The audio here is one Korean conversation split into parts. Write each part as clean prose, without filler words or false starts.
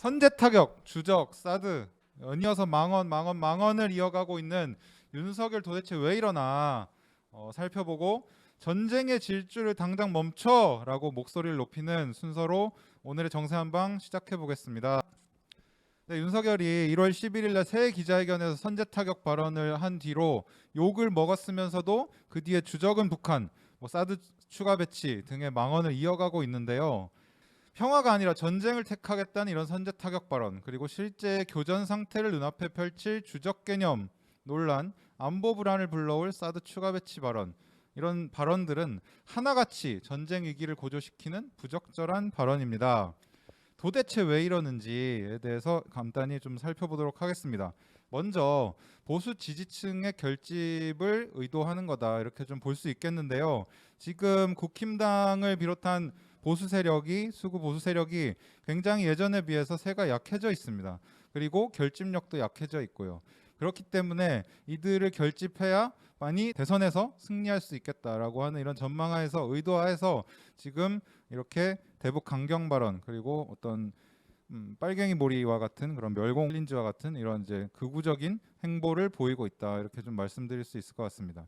선제 타격, 주적, 사드 연이어서 망언을 이어가고 있는 윤석열 도대체 왜 이러나 살펴보고 전쟁의 질주를 당장 멈춰라고 목소리를 높이는 순서로 오늘의 정세 한방 시작해 보겠습니다. 네, 윤석열이 1월 11일 날 새 기자회견에서 선제 타격 발언을 한 뒤로 욕을 먹었으면서도 그 뒤에 주적은 북한, 사드 추가 배치 등의 망언을 이어가고 있는데요. 평화가 아니라 전쟁을 택하겠다는 이런 선제 타격 발언, 그리고 실제 교전 상태를 눈앞에 펼칠 주적 개념 논란, 안보 불안을 불러올 사드 추가 배치 발언, 이런 발언들은 하나같이 전쟁 위기를 고조시키는 부적절한 발언입니다. 도대체 왜 이러는지에 대해서 간단히 좀 살펴보도록 하겠습니다. 먼저 보수 지지층의 결집을 의도하는 거다, 이렇게 좀 볼 수 있겠는데요. 지금 국힘당을 비롯한 보수 세력이, 수구 보수 세력이 굉장히 예전에 비해서 세가 약해져 있습니다. 그리고 결집력도 약해져 있고요. 그렇기 때문에 이들을 결집해야 많이 대선에서 승리할 수 있겠다라고 하는 이런 전망하에서, 의도하에서 지금 이렇게 대북 강경 발언, 그리고 어떤 빨갱이 몰이와 같은 그런 멸공 린지와 같은 이런 이제 극우적인 행보를 보이고 있다, 이렇게 좀 말씀드릴 수 있을 것 같습니다.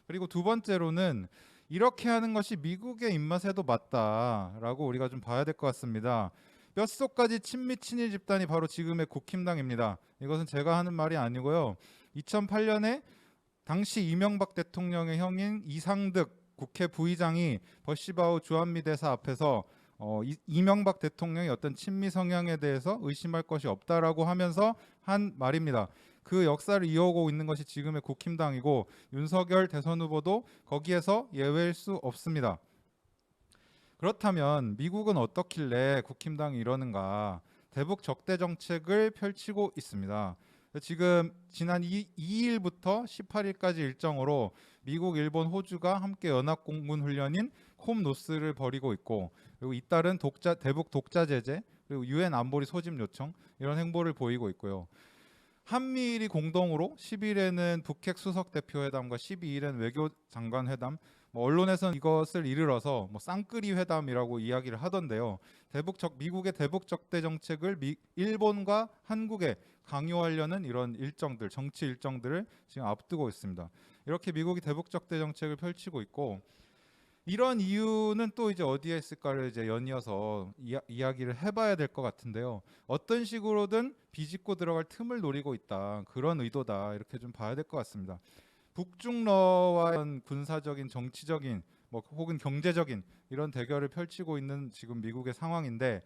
그리고 두 번째로는 이렇게 하는 것이 미국의 입맛에도 맞다라고 우리가 좀 봐야 될 것 같습니다. 뼛속까지 친미 친일 집단이 바로 지금의 국힘당입니다. 이것은 제가 하는 말이 아니고요. 2008년에 당시 이명박 대통령의 형인 이상득 국회 부의장이 버시바우 주한미 대사 앞에서 이명박 대통령의 어떤 친미 성향에 대해서 의심할 것이 없다라고 하면서 한 말입니다. 그 역사를 이어오고 있는 것이 지금의 국힘당이고, 윤석열 대선 후보도 거기에서 예외일 수 없습니다. 그렇다면 미국은 어떻길래 국힘당이 이러는가? 대북 적대 정책을 펼치고 있습니다. 지금 지난 2일부터 18일까지 일정으로 미국, 일본, 호주가 함께 연합공군 훈련인 콤노스를 벌이고 있고, 그리고 잇따른 대북 독자 제재, 그리고 유엔 안보리 소집 요청, 이런 행보를 보이고 있고요. 한미일이 공동으로 10일에는 북핵 수석 대표 회담과 12일에는 외교장관 회담, 언론에서는 이것을 이르러서 쌍끌이 회담이라고 이야기를 하던데요. 미국의 대북 적대 정책을 일본과 한국에 강요하려는 이런 일정들, 정치 일정들을 지금 앞두고 있습니다. 이렇게 미국이 대북 적대 정책을 펼치고 있고, 이런 이유는 또 이제 어디에 있을까를 이제 연이어서 이야기를 해봐야 될 것 같은데요. 어떤 식으로든 비집고 들어갈 틈을 노리고 있다, 그런 의도다, 이렇게 좀 봐야 될 것 같습니다. 북중러와의 군사적인, 정치적인, 혹은 경제적인 이런 대결을 펼치고 있는 지금 미국의 상황인데,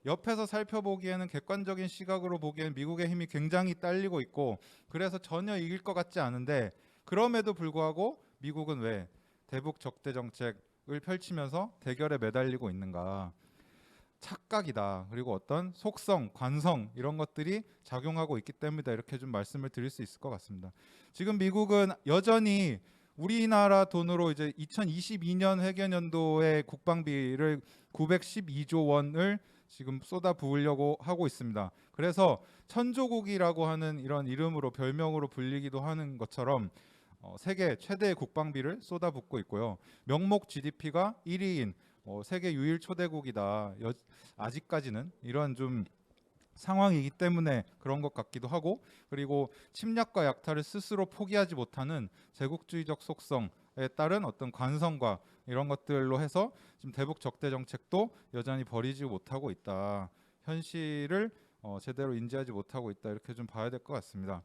옆에서 살펴보기에는, 객관적인 시각으로 보기에는 미국의 힘이 굉장히 딸리고 있고, 그래서 전혀 이길 것 같지 않은데, 그럼에도 불구하고 미국은 왜 대북 적대 정책을 펼치면서 대결에 매달리고 있는가? 착각이다. 그리고 어떤 속성, 관성, 이런 것들이 작용하고 있기 때문이다, 이렇게 좀 말씀을 드릴 수 있을 것 같습니다. 지금 미국은 여전히 우리나라 돈으로 이제 2022년 회계연도의 국방비를 912조 원을 지금 쏟아 부으려고 하고 있습니다. 그래서 천조국이라고 하는 이런 이름으로, 별명으로 불리기도 하는 것처럼 세계 최대의 국방비를 쏟아붓고 있고요. 명목 GDP가 1위인 세계 유일 초대국이다, 아직까지는 이런 좀 상황이기 때문에 그런 것 같기도 하고, 그리고 침략과 약탈을 스스로 포기하지 못하는 제국주의적 속성에 따른 어떤 관성과 이런 것들로 해서 지금 대북 적대 정책도 여전히 버리지 못하고 있다, 현실을 제대로 인지하지 못하고 있다, 이렇게 좀 봐야 될 것 같습니다.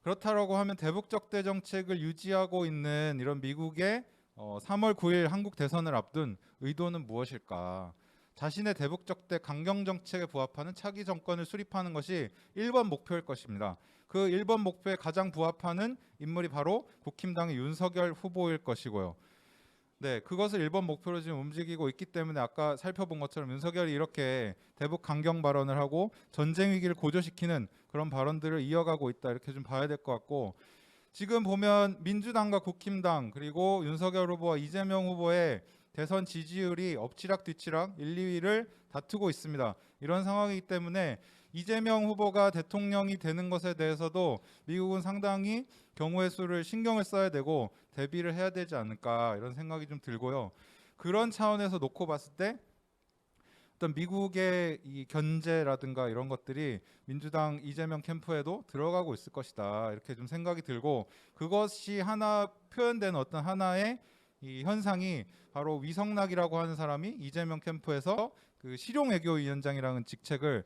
그렇다라고 하면 대북 적대 정책을 유지하고 있는 이런 미국의 3월 9일 한국 대선을 앞둔 의도는 무엇일까? 자신의 대북 적대 강경 정책에 부합하는 차기 정권을 수립하는 것이 1번 목표일 것입니다. 그 1번 목표에 가장 부합하는 인물이 바로 국힘당의 윤석열 후보일 것이고요. 네, 그것을 1번 목표로 지금 움직이고 있기 때문에 아까 살펴본 것처럼 윤석열이 이렇게 대북 강경 발언을 하고 전쟁 위기를 고조시키는 그런 발언들을 이어가고 있다, 이렇게 좀 봐야 될 것 같고, 지금 보면 민주당과 국힘당, 그리고 윤석열 후보와 이재명 후보의 대선 지지율이 엎치락뒤치락 1, 2위를 다투고 있습니다. 이런 상황이기 때문에 이재명 후보가 대통령이 되는 것에 대해서도 미국은 상당히 경우의 수를 신경을 써야 되고 대비를 해야 되지 않을까, 이런 생각이 좀 들고요. 그런 차원에서 놓고 봤을 때 어떤 미국의 이 견제라든가 이런 것들이 민주당 이재명 캠프에도 들어가고 있을 것이다 이렇게 좀 생각이 들고, 그것이 하나 표현된 어떤 하나의 이 현상이 바로 위성락이라고 하는 사람이 이재명 캠프에서 그 실용외교위원장이라는 직책을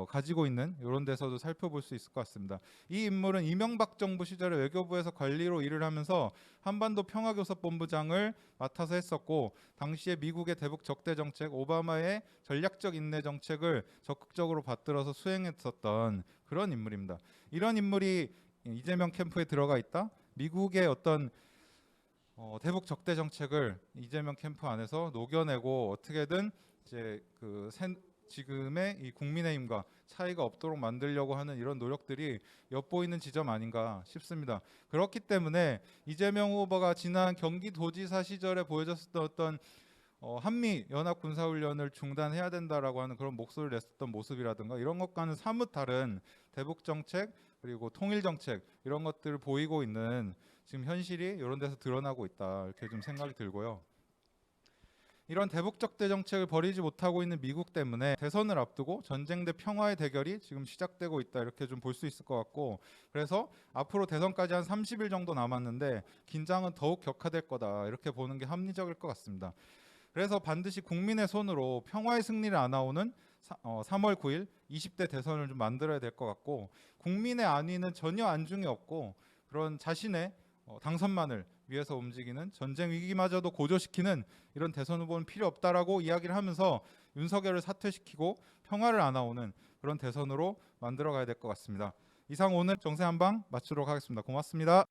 가지고 있는 이런 데서도 살펴볼 수 있을 것 같습니다. 이 인물은 이명박 정부 시절에 외교부에서 관리로 일을 하면서 한반도 평화교섭본부장을 맡아서 했었고, 당시에 미국의 대북 적대 정책, 오바마의 전략적 인내 정책을 적극적으로 받들어서 수행했었던 그런 인물입니다. 이런 인물이 이재명 캠프에 들어가 있다. 미국의 어떤 대북 적대 정책을 이재명 캠프 안에서 녹여내고 어떻게든 이제 지금의 이 국민의힘과 차이가 없도록 만들려고 하는 이런 노력들이 엿보이는 지점 아닌가 싶습니다. 그렇기 때문에 이재명 후보가 지난 경기도지사 시절에 보여줬었던 어떤 한미 연합 군사훈련을 중단해야 된다라고 하는 그런 목소리를 냈었던 모습이라든가 이런 것과는 사뭇 다른 대북 정책 그리고 통일 정책 이런 것들을 보이고 있는 지금 현실이 이런 데서 드러나고 있다 이렇게 좀 생각이 들고요. 이런 대북 적대 정책을 버리지 못하고 있는 미국 때문에 대선을 앞두고 전쟁 대 평화의 대결이 지금 시작되고 있다 이렇게 좀 볼 수 있을 것 같고, 그래서 앞으로 대선까지 한 30일 정도 남았는데 긴장은 더욱 격화될 거다 이렇게 보는 게 합리적일 것 같습니다. 그래서 반드시 국민의 손으로 평화의 승리를 안아오는 3월 9일 20대 대선을 좀 만들어야 될 것 같고, 국민의 안위는 전혀 안중에 없고 그런 자신의 당선만을 위해서 움직이는 전쟁 위기마저도 고조시키는 이런 대선 후보는 필요 없다라고 이야기를 하면서 윤석열을 사퇴시키고 평화를 안아오는 그런 대선으로 만들어 가야 될 것 같습니다. 이상 오늘 정세 한방 마치도록 하겠습니다. 고맙습니다.